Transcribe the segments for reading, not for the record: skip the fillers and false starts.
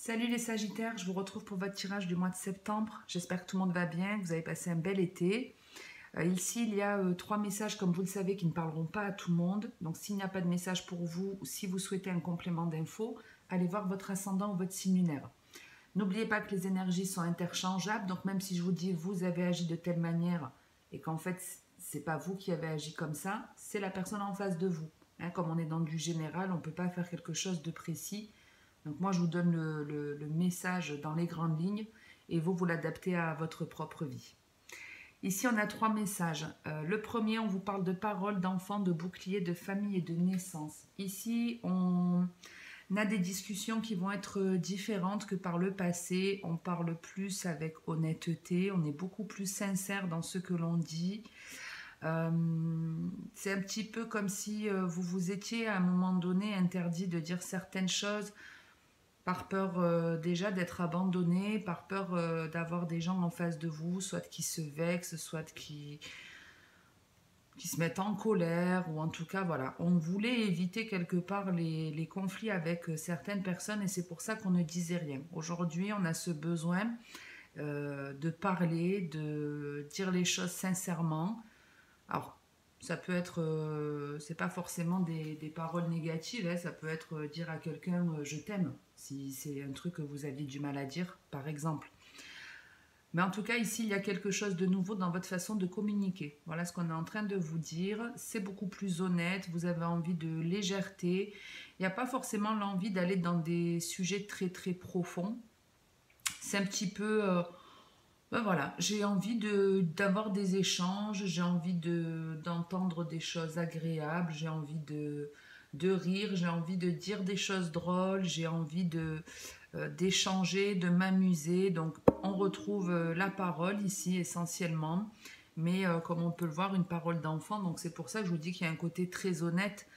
Salut les Sagittaires, je vous retrouve pour votre tirage du mois de septembre. J'espère que tout le monde va bien, que vous avez passé un bel été. Ici, il y a 3 messages, comme vous le savez, qui ne parleront pas à tout le monde. Donc s'il n'y a pas de message pour vous, ou si vous souhaitez un complément d'infos, allez voir votre ascendant ou votre signe lunaire. N'oubliez pas que les énergies sont interchangeables, donc même si je vous dis vous avez agi de telle manière et qu'en fait c'est pas vous qui avez agi comme ça, c'est la personne en face de vous. Hein, comme on est dans du général, on ne peut pas faire quelque chose de précis. Donc moi je vous donne le message dans les grandes lignes et vous l'adaptez à votre propre vie. Ici on a 3 messages. Le premier, on vous parle de paroles, d'enfants, de boucliers, de famille et de naissance. Ici on a des discussions qui vont être différentes que par le passé. On parle plus avec honnêteté, on est beaucoup plus sincère dans ce que l'on dit. C'est un petit peu comme si vous vous étiez à un moment donné interdit de dire certaines choses par peur déjà d'être abandonné, par peur d'avoir des gens en face de vous, soit qui se vexent, soit qui se mettent en colère, ou en tout cas, voilà. On voulait éviter quelque part les conflits avec certaines personnes, et c'est pour ça qu'on ne disait rien. Aujourd'hui, on a ce besoin de parler, de dire les choses sincèrement. Alors, ça peut être, c'est pas forcément des paroles négatives, hein, ça peut être dire à quelqu'un je t'aime, si c'est un truc que vous aviez du mal à dire, par exemple. Mais en tout cas, ici, il y a quelque chose de nouveau dans votre façon de communiquer. Voilà ce qu'on est en train de vous dire. C'est beaucoup plus honnête, vous avez envie de légèreté. Il n'y a pas forcément l'envie d'aller dans des sujets très très profonds. C'est un petit peu... ben voilà, j'ai envie d'avoir des échanges, j'ai envie d'entendre des choses agréables, j'ai envie de rire, j'ai envie de dire des choses drôles, j'ai envie d'échanger, de m'amuser. Donc on retrouve la parole ici essentiellement, mais comme on peut le voir, une parole d'enfant. Donc c'est pour ça que je vous dis qu'il y a un côté très honnête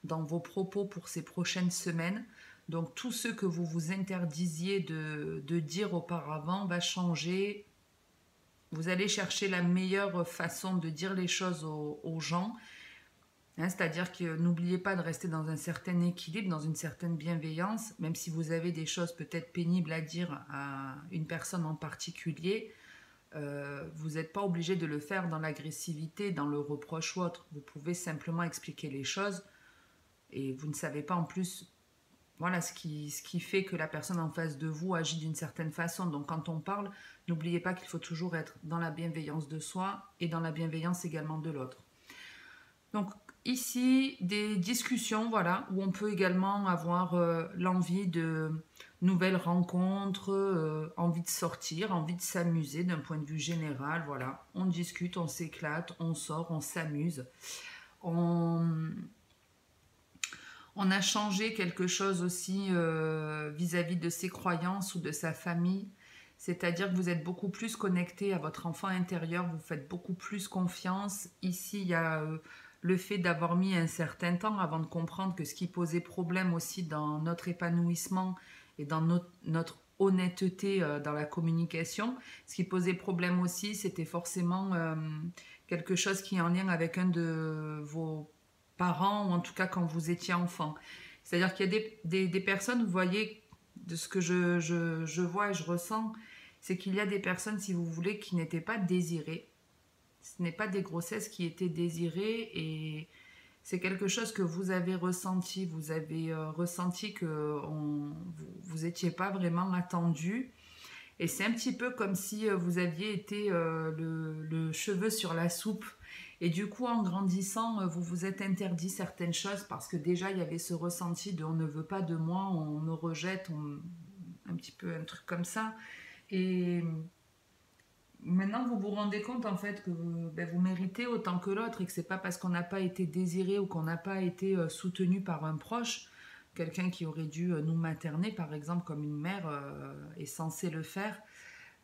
dans vos propos pour ces prochaines semaines. Donc tout ce que vous vous interdisiez de dire auparavant va changer. Vous allez chercher la meilleure façon de dire les choses aux gens. Hein, c'est-à-dire que n'oubliez pas de rester dans un certain équilibre, dans une certaine bienveillance, même si vous avez des choses peut-être pénibles à dire à une personne en particulier, vous n'êtes pas obligé de le faire dans l'agressivité, dans le reproche ou autre. Vous pouvez simplement expliquer les choses et vous ne savez pas en plus voilà ce qui fait que la personne en face de vous agit d'une certaine façon. Donc quand on parle, n'oubliez pas qu'il faut toujours être dans la bienveillance de soi et dans la bienveillance également de l'autre. Donc ici, des discussions, voilà, où on peut également avoir l'envie de nouvelles rencontres, envie de sortir, envie de s'amuser d'un point de vue général, voilà. On discute, on s'éclate, on sort, on s'amuse. On a changé quelque chose aussi vis-à-vis de ses croyances ou de sa famille. C'est-à-dire que vous êtes beaucoup plus connecté à votre enfant intérieur, vous faites beaucoup plus confiance. Ici, il y a le fait d'avoir mis un certain temps avant de comprendre que ce qui posait problème aussi dans notre épanouissement et dans notre honnêteté dans la communication, ce qui posait problème aussi, c'était forcément quelque chose qui est en lien avec un de vos parents, ou en tout cas quand vous étiez enfant. C'est-à-dire qu'il y a des personnes, vous voyez, de ce que je vois et je ressens, c'est qu'il y a des personnes, si vous voulez, qui n'étaient pas désirées. Ce n'est pas des grossesses qui étaient désirées et c'est quelque chose que vous avez ressenti. Vous avez ressenti que vous n'étiez pas vraiment attendu. Et c'est un petit peu comme si vous aviez été le cheveu sur la soupe. Et du coup, en grandissant, vous vous êtes interdit certaines choses parce que déjà, il y avait ce ressenti de on ne veut pas de moi, on me rejette, un petit peu un truc comme ça. Et maintenant, vous vous rendez compte en fait que vous méritez autant que l'autre et que c'est pas parce qu'on n'a pas été désiré ou qu'on n'a pas été soutenu par un proche, quelqu'un qui aurait dû nous materner, par exemple, comme une mère est censée le faire.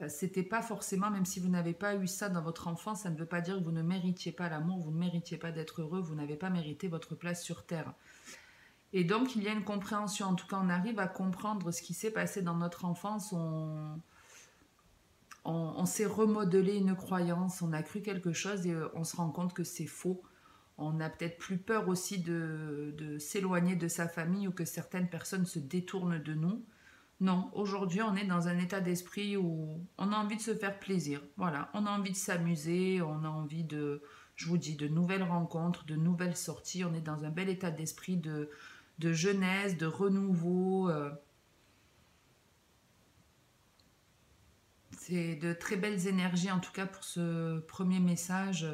C'était pas forcément, même si vous n'avez pas eu ça dans votre enfance, ça ne veut pas dire que vous ne méritiez pas l'amour, vous ne méritiez pas d'être heureux, vous n'avez pas mérité votre place sur Terre. Et donc, il y a une compréhension, en tout cas, on arrive à comprendre ce qui s'est passé dans notre enfance, on s'est remodelé une croyance, on a cru quelque chose et on se rend compte que c'est faux. On a peut-être plus peur aussi de s'éloigner de sa famille ou que certaines personnes se détournent de nous. Non, aujourd'hui, on est dans un état d'esprit où on a envie de se faire plaisir. Voilà, on a envie de s'amuser, on a envie de, je vous dis, de nouvelles rencontres, de nouvelles sorties. On est dans un bel état d'esprit de jeunesse, de renouveau. C'est de très belles énergies, en tout cas pour ce premier message.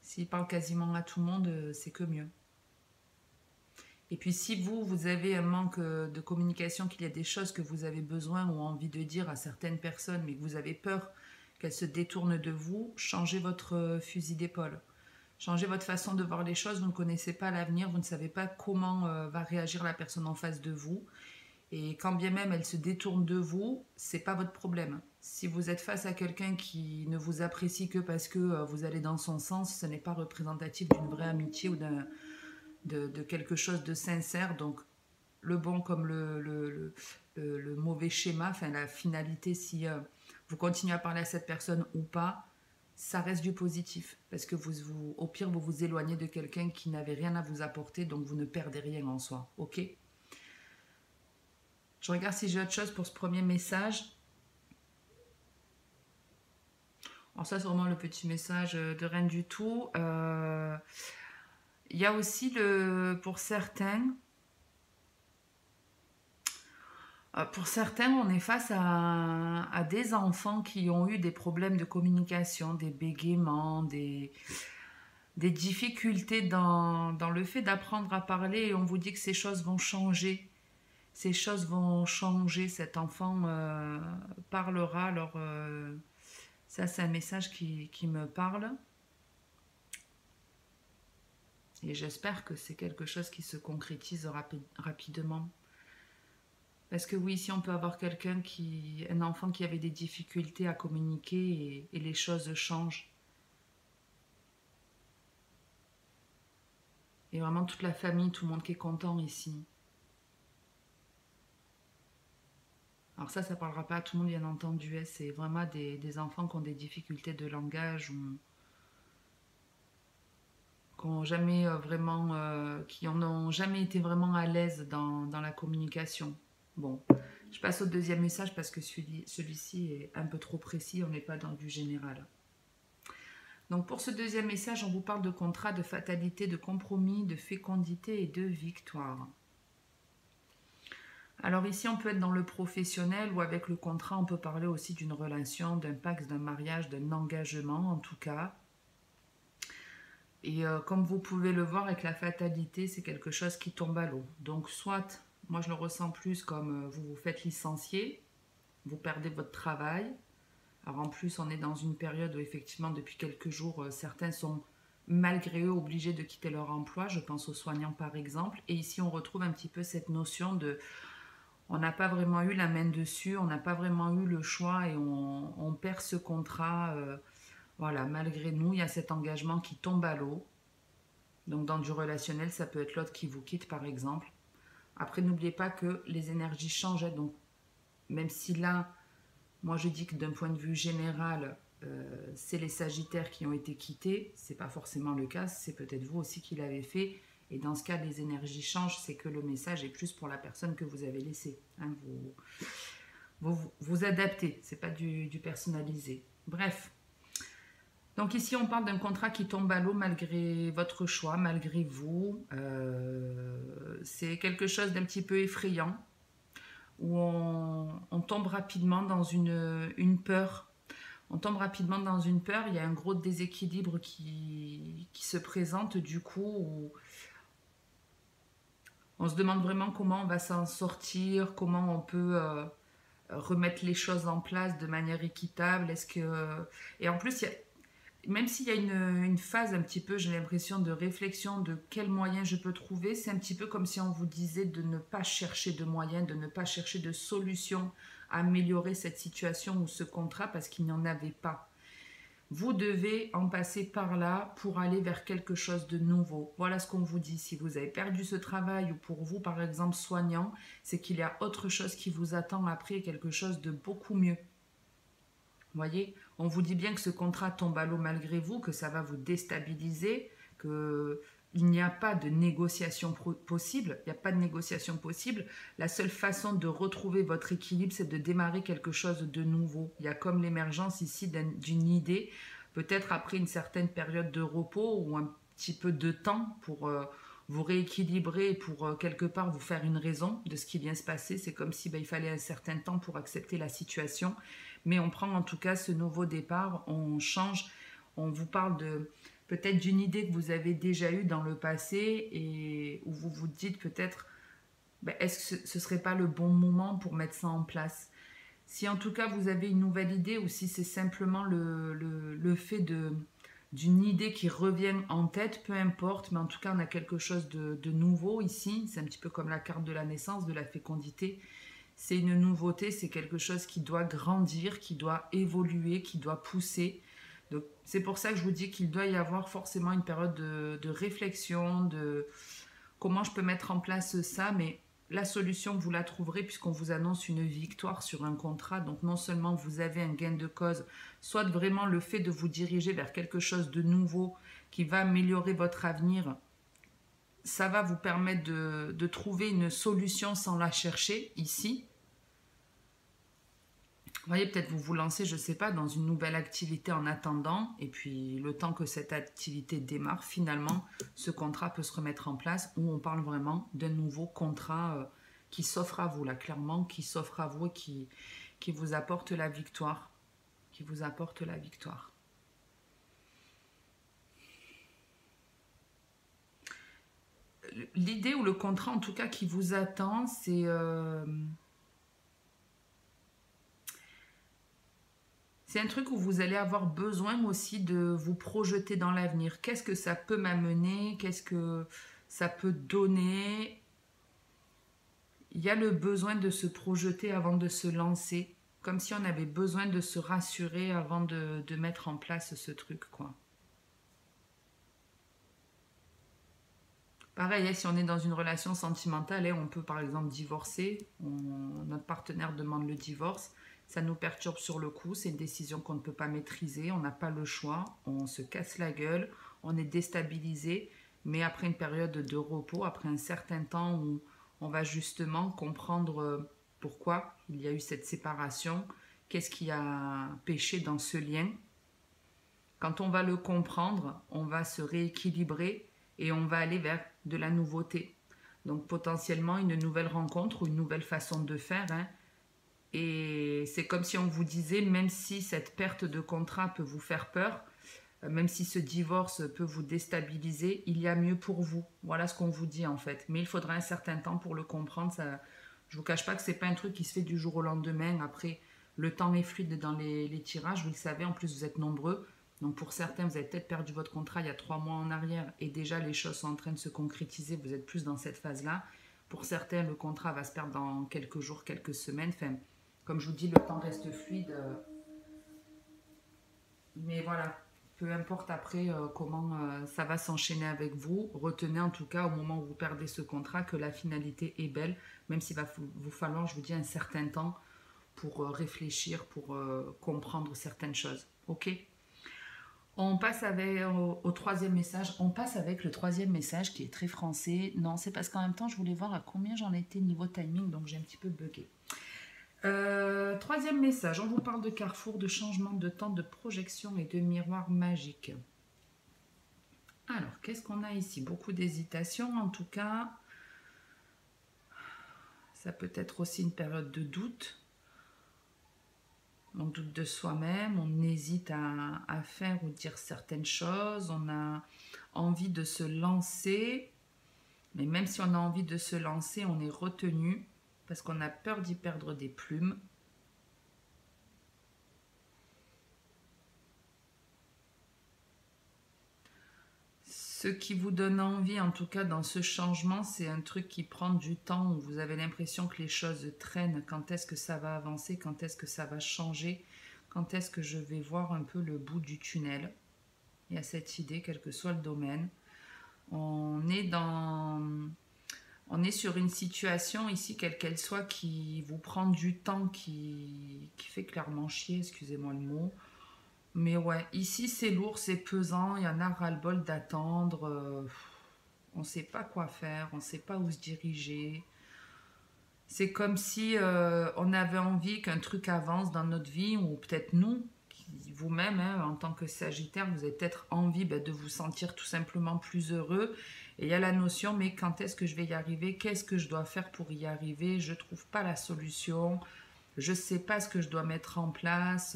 S'il parle quasiment à tout le monde, c'est que mieux. Et puis si vous avez un manque de communication, qu'il y a des choses que vous avez besoin ou envie de dire à certaines personnes, mais que vous avez peur qu'elles se détournent de vous, changez votre fusil d'épaule. Changez votre façon de voir les choses, vous ne connaissez pas l'avenir, vous ne savez pas comment va réagir la personne en face de vous. Et quand bien même elle se détourne de vous, c'est pas votre problème. Si vous êtes face à quelqu'un qui ne vous apprécie que parce que vous allez dans son sens, ce n'est pas représentatif d'une vraie amitié ou de quelque chose de sincère. Donc le bon comme le mauvais schéma, enfin la finalité, si vous continuez à parler à cette personne ou pas, ça reste du positif. Parce que au pire, vous vous éloignez de quelqu'un qui n'avait rien à vous apporter, donc vous ne perdez rien en soi. Ok ? Je regarde si j'ai autre chose pour ce premier message. Alors ça, c'est vraiment le petit message de rien du tout. Il y a aussi, pour certains, on est face à des enfants qui ont eu des problèmes de communication, des bégaiements, des difficultés dans le fait d'apprendre à parler, et on vous dit que ces choses vont changer. Ces choses vont changer, cet enfant parlera. Alors ça, c'est un message qui me parle. Et j'espère que c'est quelque chose qui se concrétise rapidement. Parce que oui, si on peut avoir un enfant qui avait des difficultés à communiquer et les choses changent. Et vraiment toute la famille, tout le monde qui est content ici. Alors ça ne parlera pas à tout le monde, bien entendu. C'est vraiment des enfants qui ont des difficultés de langage ou qui n'ont jamais été vraiment à l'aise dans la communication. Bon, je passe au deuxième message parce que celui-ci est un peu trop précis, on n'est pas dans du général. Donc pour ce deuxième message, on vous parle de contrat, de fatalité, de compromis, de fécondité et de victoire. Alors ici, on peut être dans le professionnel ou avec le contrat, on peut parler aussi d'une relation, d'un pacte, d'un mariage, d'un engagement en tout cas. Et comme vous pouvez le voir avec la fatalité, c'est quelque chose qui tombe à l'eau. Donc soit, moi je le ressens plus comme vous vous faites licencier, vous perdez votre travail. Alors en plus, on est dans une période où effectivement depuis quelques jours, certains sont malgré eux obligés de quitter leur emploi. Je pense aux soignants par exemple. Et ici, on retrouve un petit peu cette notion de... On n'a pas vraiment eu la main dessus, on n'a pas vraiment eu le choix et on perd ce contrat... Voilà, malgré nous, il y a cet engagement qui tombe à l'eau. Donc dans du relationnel, ça peut être l'autre qui vous quitte par exemple. Après, n'oubliez pas que les énergies changent. Donc même si là, moi je dis que d'un point de vue général, c'est les Sagittaires qui ont été quittés, c'est pas forcément le cas, c'est peut-être vous aussi qui l'avez fait. Et dans ce cas, les énergies changent, c'est que le message est plus pour la personne que vous avez laissée. Hein, vous adaptez, c'est pas du personnalisé. Bref. Donc ici, on parle d'un contrat qui tombe à l'eau malgré votre choix, malgré vous. C'est quelque chose d'un petit peu effrayant, où on tombe rapidement dans une peur. On tombe rapidement dans une peur, il y a un gros déséquilibre qui se présente du coup, où on se demande vraiment comment on va s'en sortir, comment on peut... remettre les choses en place de manière équitable. Et en plus, même s'il y a une phase un petit peu, j'ai l'impression, de réflexion de quels moyens je peux trouver, c'est un petit peu comme si on vous disait de ne pas chercher de moyens, de ne pas chercher de solutions à améliorer cette situation ou ce contrat parce qu'il n'y en avait pas. Vous devez en passer par là pour aller vers quelque chose de nouveau. Voilà ce qu'on vous dit. Si vous avez perdu ce travail ou pour vous, par exemple, soignant, c'est qu'il y a autre chose qui vous attend après, quelque chose de beaucoup mieux. Vous voyez, on vous dit bien que ce contrat tombe à l'eau malgré vous, que ça va vous déstabiliser, que il n'y a pas de négociation possible. Il n'y a pas de négociation possible. La seule façon de retrouver votre équilibre, c'est de démarrer quelque chose de nouveau. Il y a comme l'émergence ici d'une idée, peut-être après une certaine période de repos ou un petit peu de temps pour vous rééquilibrer et pour quelque part vous faire une raison de ce qui vient se passer. C'est comme si il fallait un certain temps pour accepter la situation. Mais on prend en tout cas ce nouveau départ, on change, on vous parle de peut-être d'une idée que vous avez déjà eue dans le passé et où vous vous dites peut-être est-ce que ce ne serait pas le bon moment pour mettre ça en place. Si en tout cas vous avez une nouvelle idée ou si c'est simplement le fait d'une idée qui revient en tête, peu importe, mais en tout cas on a quelque chose de nouveau ici, c'est un petit peu comme la carte de la naissance, de la fécondité, c'est une nouveauté, c'est quelque chose qui doit grandir, qui doit évoluer, qui doit pousser. Donc c'est pour ça que je vous dis qu'il doit y avoir forcément une période de réflexion, de comment je peux mettre en place ça, mais la solution, vous la trouverez puisqu'on vous annonce une victoire sur un contrat. Donc non seulement vous avez un gain de cause, soit vraiment le fait de vous diriger vers quelque chose de nouveau qui va améliorer votre avenir, ça va vous permettre de trouver une solution sans la chercher ici. Vous voyez, peut-être vous vous lancez, je ne sais pas, dans une nouvelle activité en attendant, et puis le temps que cette activité démarre, finalement, ce contrat peut se remettre en place, où on parle vraiment d'un nouveau contrat qui s'offre à vous, là, clairement, qui s'offre à vous et qui vous apporte la victoire. Qui vous apporte la victoire. L'idée ou le contrat, en tout cas, qui vous attend, c'est... C'est un truc où vous allez avoir besoin aussi de vous projeter dans l'avenir. Qu'est-ce que ça peut m'amener? Qu'est-ce que ça peut donner? Il y a le besoin de se projeter avant de se lancer. Comme si on avait besoin de se rassurer avant de mettre en place ce truc, quoi. Pareil, si on est dans une relation sentimentale, on peut par exemple divorcer. Notre partenaire demande le divorce. Ça nous perturbe sur le coup, c'est une décision qu'on ne peut pas maîtriser, on n'a pas le choix, on se casse la gueule, on est déstabilisé, mais après une période de repos, après un certain temps où on va justement comprendre pourquoi il y a eu cette séparation, qu'est-ce qui a péché dans ce lien. Quand on va le comprendre, on va se rééquilibrer et on va aller vers de la nouveauté. Donc potentiellement une nouvelle rencontre ou une nouvelle façon de faire, Et c'est comme si on vous disait, même si cette perte de contrat peut vous faire peur, même si ce divorce peut vous déstabiliser, il y a mieux pour vous. Voilà ce qu'on vous dit en fait. Mais il faudra un certain temps pour le comprendre. Ça, je ne vous cache pas que ce n'est pas un truc qui se fait du jour au lendemain. Après, le temps est fluide dans les tirages, vous le savez. En plus, vous êtes nombreux. Donc pour certains, vous avez peut-être perdu votre contrat il y a 3 mois en arrière et déjà les choses sont en train de se concrétiser. Vous êtes plus dans cette phase-là. Pour certains, le contrat va se perdre dans quelques jours, quelques semaines. Enfin, comme je vous dis, le temps reste fluide. Mais voilà, peu importe après comment ça va s'enchaîner avec vous, retenez en tout cas au moment où vous perdez ce contrat que la finalité est belle, même s'il va vous falloir, je vous dis, un certain temps pour réfléchir, pour comprendre certaines choses. Ok? On passe au troisième message. On passe avec le troisième message qui est très français. Non, c'est parce qu'en même temps, je voulais voir à combien j'en étais niveau timing, donc j'ai un petit peu bugué. Troisième message, on vous parle de carrefour, de changement de temps, de projection et de miroir magique. Alors, qu'est-ce qu'on a ici? Beaucoup d'hésitation en tout cas. Ça peut être aussi une période de doute. On doute de soi-même, on hésite à faire ou dire certaines choses, on a envie de se lancer, mais même si on a envie de se lancer, on est retenu parce qu'on a peur d'y perdre des plumes. Ce qui vous donne envie, en tout cas dans ce changement, c'est un truc qui prend du temps, où vous avez l'impression que les choses traînent. Quand est-ce que ça va avancer? Quand est-ce que ça va changer? Quand est-ce que je vais voir un peu le bout du tunnel? Il y a cette idée, quel que soit le domaine. On est sur une situation ici, quelle qu'elle soit, qui vous prend du temps, qui fait clairement chier, excusez-moi le mot. Mais ouais, ici c'est lourd, c'est pesant, il y en a ras-le-bol d'attendre. On ne sait pas quoi faire, on ne sait pas où se diriger. C'est comme si on avait envie qu'un truc avance dans notre vie, ou peut-être nous, vous-même, hein, en tant que Sagittaire, vous avez peut-être envie de vous sentir tout simplement plus heureux. Et il y a la notion, mais quand est-ce que je vais y arriver? Qu'est-ce que je dois faire pour y arriver? Je ne trouve pas la solution. Je ne sais pas ce que je dois mettre en place.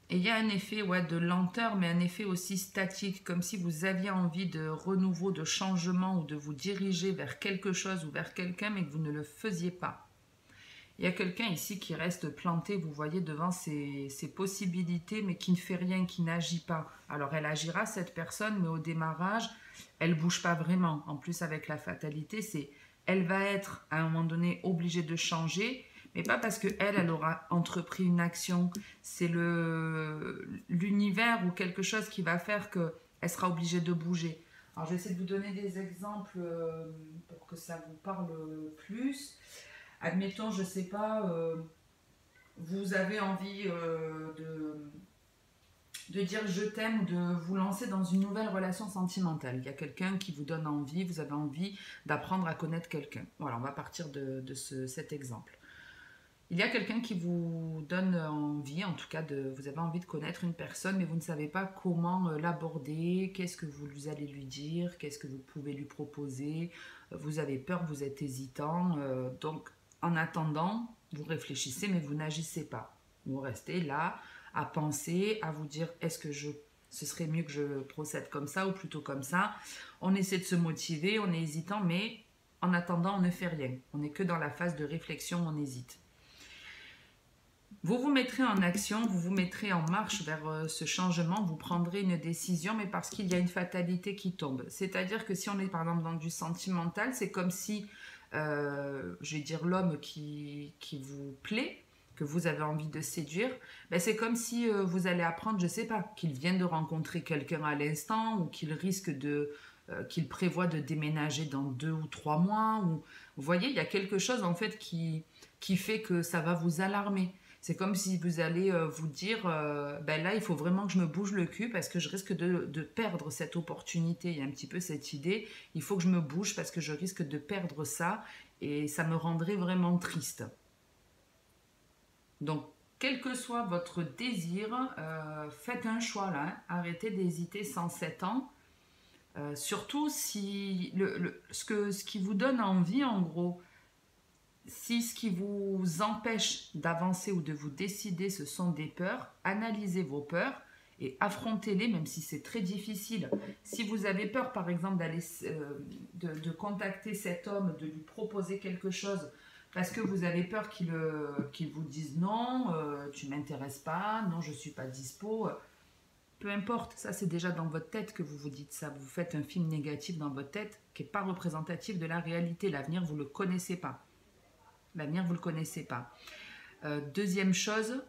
Et il y a un effet de lenteur, mais un effet aussi statique, comme si vous aviez envie de renouveau, de changement, ou de vous diriger vers quelque chose ou vers quelqu'un, mais que vous ne le faisiez pas. Il y a quelqu'un ici qui reste planté, vous voyez, devant ses possibilités, mais qui ne fait rien, qui n'agit pas. Alors elle agira, cette personne, mais au démarrage, elle ne bouge pas vraiment. En plus, avec la fatalité, elle va être, à un moment donné, obligée de changer, mais pas parce qu'elle aura entrepris une action. C'est l'univers ou quelque chose qui va faire qu'elle sera obligée de bouger. Alors, je vais essayer de vous donner des exemples pour que ça vous parle plus. Admettons, je ne sais pas, vous avez envie de dire je t'aime, de vous lancer dans une nouvelle relation sentimentale. Il y a quelqu'un qui vous donne envie, vous avez envie d'apprendre à connaître quelqu'un. Voilà, on va partir de cet exemple. Il y a quelqu'un qui vous donne envie, en tout cas, vous avez envie de connaître une personne, mais vous ne savez pas comment l'aborder, qu'est-ce que vous allez lui dire, qu'est-ce que vous pouvez lui proposer. Vous avez peur, vous êtes hésitant. Donc, en attendant, vous réfléchissez, mais vous n'agissez pas. Vous restez là à penser, à vous dire, ce serait mieux que je procède comme ça ou plutôt comme ça. On essaie de se motiver, on est hésitant, mais en attendant, on ne fait rien. On n'est que dans la phase de réflexion, on hésite. Vous vous mettrez en action, vous vous mettrez en marche vers ce changement, vous prendrez une décision, mais parce qu'il y a une fatalité qui tombe. C'est-à-dire que si on est par exemple dans du sentimental, c'est comme si, je vais dire l'homme qui vous plaît, que vous avez envie de séduire, ben c'est comme si vous allez apprendre, je ne sais pas, qu'il vient de rencontrer quelqu'un à l'instant, ou qu'il risque qu'il prévoit de déménager dans 2 ou 3 mois. Ou, vous voyez, il y a quelque chose en fait qui fait que ça va vous alarmer. C'est comme si vous allez vous dire, ben là, il faut vraiment que je me bouge le cul parce que je risque de perdre cette opportunité. Il y a un petit peu cette idée, il faut que je me bouge parce que je risque de perdre ça et ça me rendrait vraiment triste. Donc, quel que soit votre désir, faites un choix là. Hein. Arrêtez d'hésiter sans 7 ans. Surtout si ce qui vous donne envie, en gros, si ce qui vous empêche d'avancer ou de vous décider, ce sont des peurs, analysez vos peurs et affrontez-les, même si c'est très difficile. Si vous avez peur, par exemple, de contacter cet homme, de lui proposer quelque chose, parce que vous avez peur qu'il vous dise non, tu ne m'intéresses pas, non, je ne suis pas dispo, peu importe, ça c'est déjà dans votre tête que vous vous dites ça. Vous faites un film négatif dans votre tête qui n'est pas représentatif de la réalité. L'avenir, vous ne le connaissez pas. L'avenir, vous ne le connaissez pas. Deuxième chose,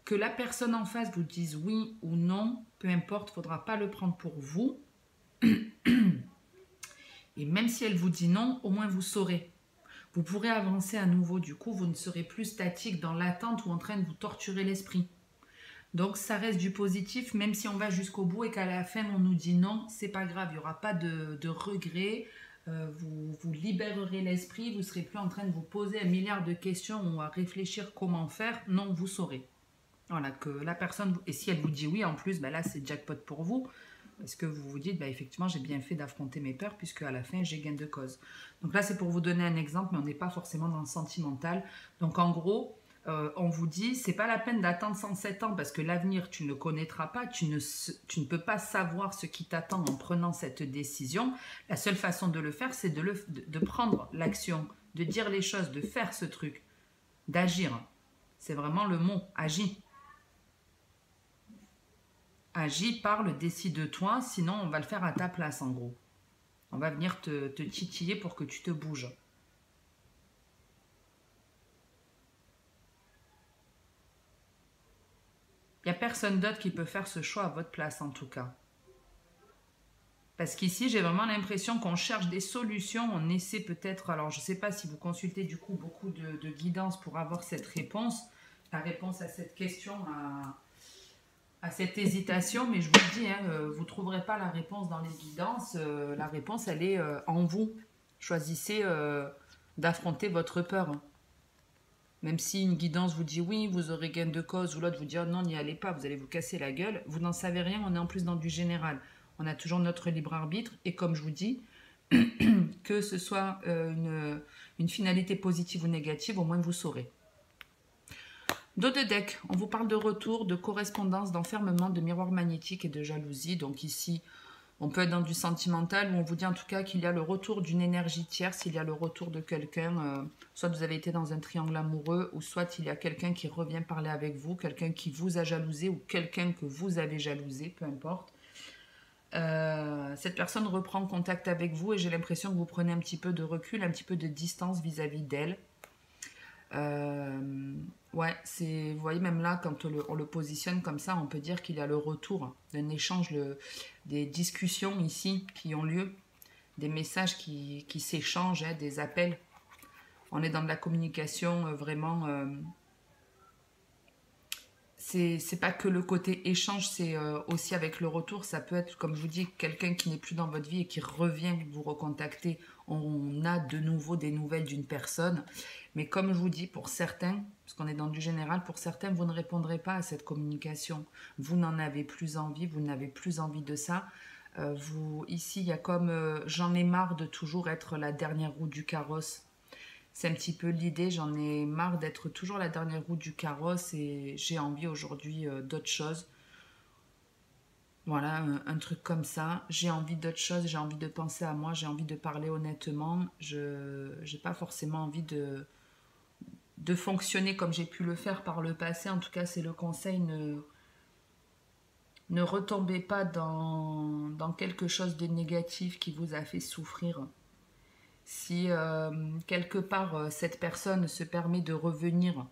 que la personne en face vous dise oui ou non, peu importe, il ne faudra pas le prendre pour vous. Et même si elle vous dit non, au moins vous saurez. Vous pourrez avancer à nouveau, du coup, vous ne serez plus statique dans l'attente ou en train de vous torturer l'esprit. Donc ça reste du positif, même si on va jusqu'au bout et qu'à la fin on nous dit non, c'est pas grave, il n'y aura pas de regret. Vous libérerez l'esprit, vous ne serez plus en train de vous poser 1 milliard de questions ou à réfléchir comment faire. Non, vous saurez. Voilà, que la personne, et si elle vous dit oui en plus, ben là c'est jackpot pour vous, parce que vous vous dites, ben effectivement j'ai bien fait d'affronter mes peurs, puisque à la fin j'ai gain de cause. Donc là c'est pour vous donner un exemple, mais on n'est pas forcément dans le sentimental. Donc en gros, on vous dit, c'est pas la peine d'attendre 107 ans parce que l'avenir, tu ne le connaîtras pas, tu ne peux pas savoir ce qui t'attend en prenant cette décision. La seule façon de le faire, c'est de prendre l'action, de dire les choses, de faire ce truc, d'agir. C'est vraiment le mot, agis. Agis, parle, décide-toi, sinon on va le faire à ta place en gros. On va venir te titiller pour que tu te bouges. Il n'y a personne d'autre qui peut faire ce choix à votre place en tout cas. Parce qu'ici, j'ai vraiment l'impression qu'on cherche des solutions, on essaie peut-être, alors je ne sais pas si vous consultez du coup beaucoup de guidance pour avoir cette réponse, la réponse à cette question à cette hésitation, mais je vous le dis, hein, vous ne trouverez pas la réponse dans les guidances. La réponse, elle est en vous. Choisissez d'affronter votre peur. Même si une guidance vous dit oui, vous aurez gain de cause, ou l'autre vous dit oh non, n'y allez pas, vous allez vous casser la gueule, vous n'en savez rien, on est en plus dans du général. On a toujours notre libre arbitre, et comme je vous dis, que ce soit une finalité positive ou négative, au moins vous saurez. Dos de deck, on vous parle de retour, de correspondance, d'enfermement, de miroir magnétique et de jalousie. Donc ici, on peut être dans du sentimental, où on vous dit en tout cas qu'il y a le retour d'une énergie tierce, il y a le retour de quelqu'un, soit vous avez été dans un triangle amoureux, ou soit il y a quelqu'un qui revient parler avec vous, quelqu'un qui vous a jalousé, ou quelqu'un que vous avez jalousé, peu importe. Cette personne reprend contact avec vous et j'ai l'impression que vous prenez un petit peu de recul, un petit peu de distance vis-à-vis d'elle. Ouais, vous voyez, même là, quand on le positionne comme ça, on peut dire qu'il y a le retour d'un échange, des discussions ici qui ont lieu, des messages qui s'échangent, hein, des appels. On est dans de la communication vraiment... c'est pas que le côté échange, c'est aussi avec le retour. Ça peut être, comme je vous dis, quelqu'un qui n'est plus dans votre vie et qui revient vous recontacter. On a de nouveau des nouvelles d'une personne. Mais comme je vous dis, pour certains, parce qu'on est dans du général, pour certains, vous ne répondrez pas à cette communication. Vous n'en avez plus envie, vous n'avez plus envie de ça. Ici, il y a comme j'en ai marre de toujours être la dernière roue du carrosse. C'est un petit peu l'idée, j'en ai marre d'être toujours la dernière roue du carrosse et j'ai envie aujourd'hui d'autre chose. Voilà, un truc comme ça. J'ai envie d'autre chose, j'ai envie de penser à moi, j'ai envie de parler honnêtement. Je n'ai pas forcément envie de fonctionner comme j'ai pu le faire par le passé. En tout cas, c'est le conseil, ne retombez pas dans quelque chose de négatif qui vous a fait souffrir. Si quelque part cette personne se permet de revenir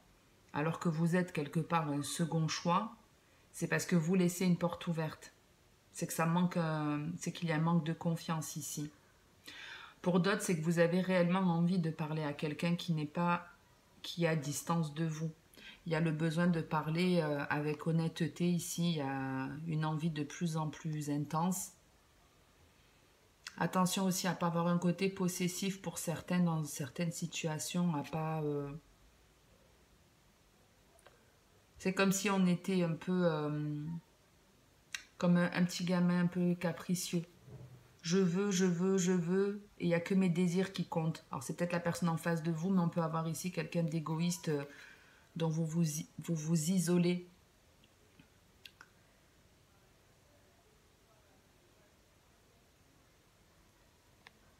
alors que vous êtes quelque part un second choix, c'est parce que vous laissez une porte ouverte. C'est que ça manque, c'est qu'il y a un manque de confiance ici. Pour d'autres, c'est que vous avez réellement envie de parler à quelqu'un qui est à distance de vous. Il y a le besoin de parler avec honnêteté ici. Il y a une envie de plus en plus intense. Attention aussi à ne pas avoir un côté possessif pour certains dans certaines situations, à pas... C'est comme si on était un peu comme un petit gamin un peu capricieux. Je veux, je veux, je veux, et il n'y a que mes désirs qui comptent. Alors c'est peut-être la personne en face de vous, mais on peut avoir ici quelqu'un d'égoïste dont vous isolez.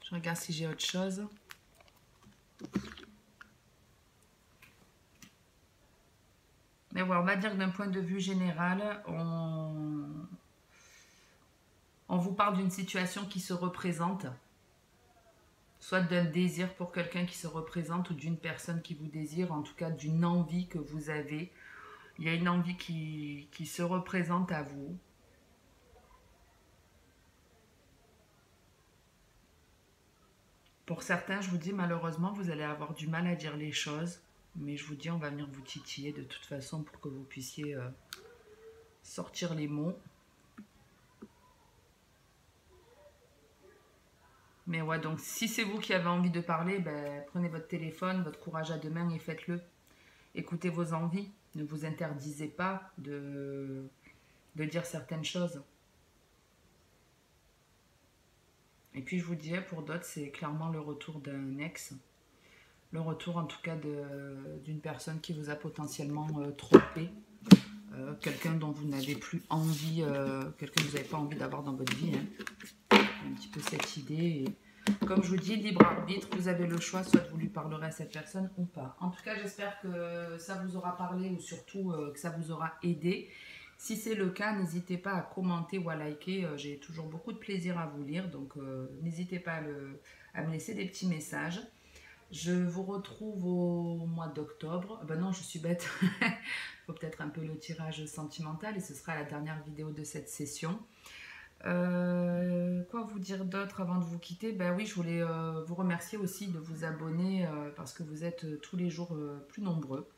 Je regarde si j'ai autre chose. Mais ouais, on va dire que d'un point de vue général, on vous parle d'une situation qui se représente, soit d'un désir pour quelqu'un qui se représente ou d'une personne qui vous désire, en tout cas d'une envie que vous avez. Il y a une envie qui se représente à vous. Pour certains, je vous dis, malheureusement, vous allez avoir du mal à dire les choses. Mais je vous dis, on va venir vous titiller de toute façon pour que vous puissiez sortir les mots. Mais ouais, donc si c'est vous qui avez envie de parler, ben, prenez votre téléphone, votre courage à deux mains et faites-le. Écoutez vos envies. Ne vous interdisez pas de dire certaines choses. Et puis je vous disais, pour d'autres, c'est clairement le retour d'un ex. Le retour en tout cas d'une personne qui vous a potentiellement trompé. Quelqu'un dont vous n'avez plus envie, quelqu'un que vous n'avez pas envie d'avoir dans votre vie. Hein. Un petit peu cette idée. Et comme je vous dis, libre arbitre, vous avez le choix, soit vous lui parlerez à cette personne ou pas. En tout cas, j'espère que ça vous aura parlé ou surtout que ça vous aura aidé. Si c'est le cas, n'hésitez pas à commenter ou à liker. J'ai toujours beaucoup de plaisir à vous lire, donc n'hésitez pas à me laisser des petits messages. Je vous retrouve au mois d'octobre. Ben non, je suis bête. Il faut peut-être un peu le tirage sentimental et ce sera la dernière vidéo de cette session. Quoi vous dire d'autre avant de vous quitter? Ben oui, je voulais vous remercier aussi de vous abonner parce que vous êtes tous les jours plus nombreux.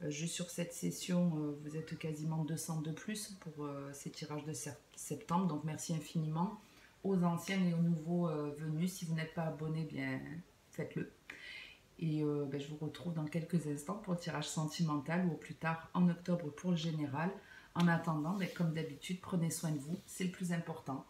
Juste sur cette session, vous êtes quasiment 200 de plus pour ces tirages de septembre. Donc merci infiniment aux anciennes et aux nouveaux venus. Si vous n'êtes pas abonné, bien faites-le. Et je vous retrouve dans quelques instants pour le tirage sentimental ou au plus tard en octobre pour le général. En attendant, comme d'habitude, prenez soin de vous, c'est le plus important.